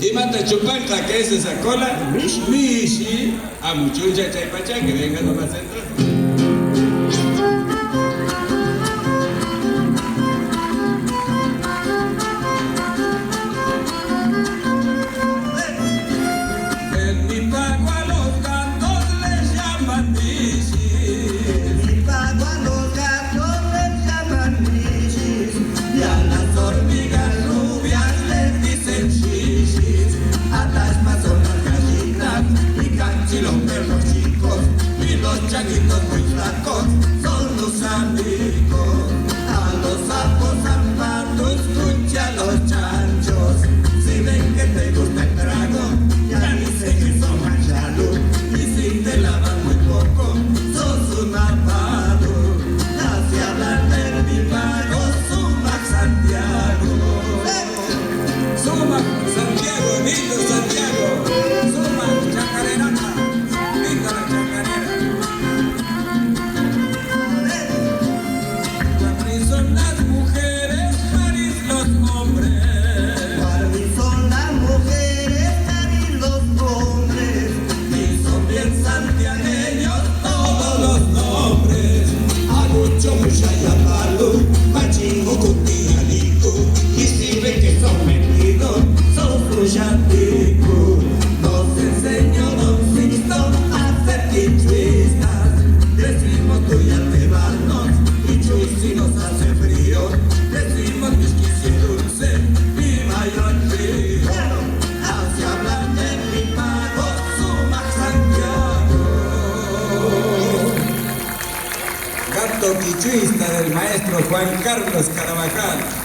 Y mata chupanca, que es esa cola. Mishi. A muchuncha chaypacha, que venga nomás entonces. Changuitos muy flacos son los amigos. A los sapos, zapatos, escucha a los chanchos. Si ven que te gusta el trago, ya dicen que son manchalo. Y si te lavan muy poco, sos un malvado. Así hablan de mi pago, Sumac Santiago. Sumac Santiago, lindo Santiago. Sumac Chacarerana, linda la chacarera. Son las mujeres, París los hombres. París son las mujeres, París los hombres. Y son bien santiagueños todos los nombres. Agucho, Mushaya, Palu, Machingo, Cutialico. Y si ven que son metidos, son fruyaticos. Nos enseñó Don Sixto a ser quichuistas. Decimos tú ya te vas, y chuy si nos hace frío. Decimos que es dulce y mayor frío. Así hablan de mi pago, Sumac Santiago. Canto quichuista del maestro Juan Carlos Carabajal.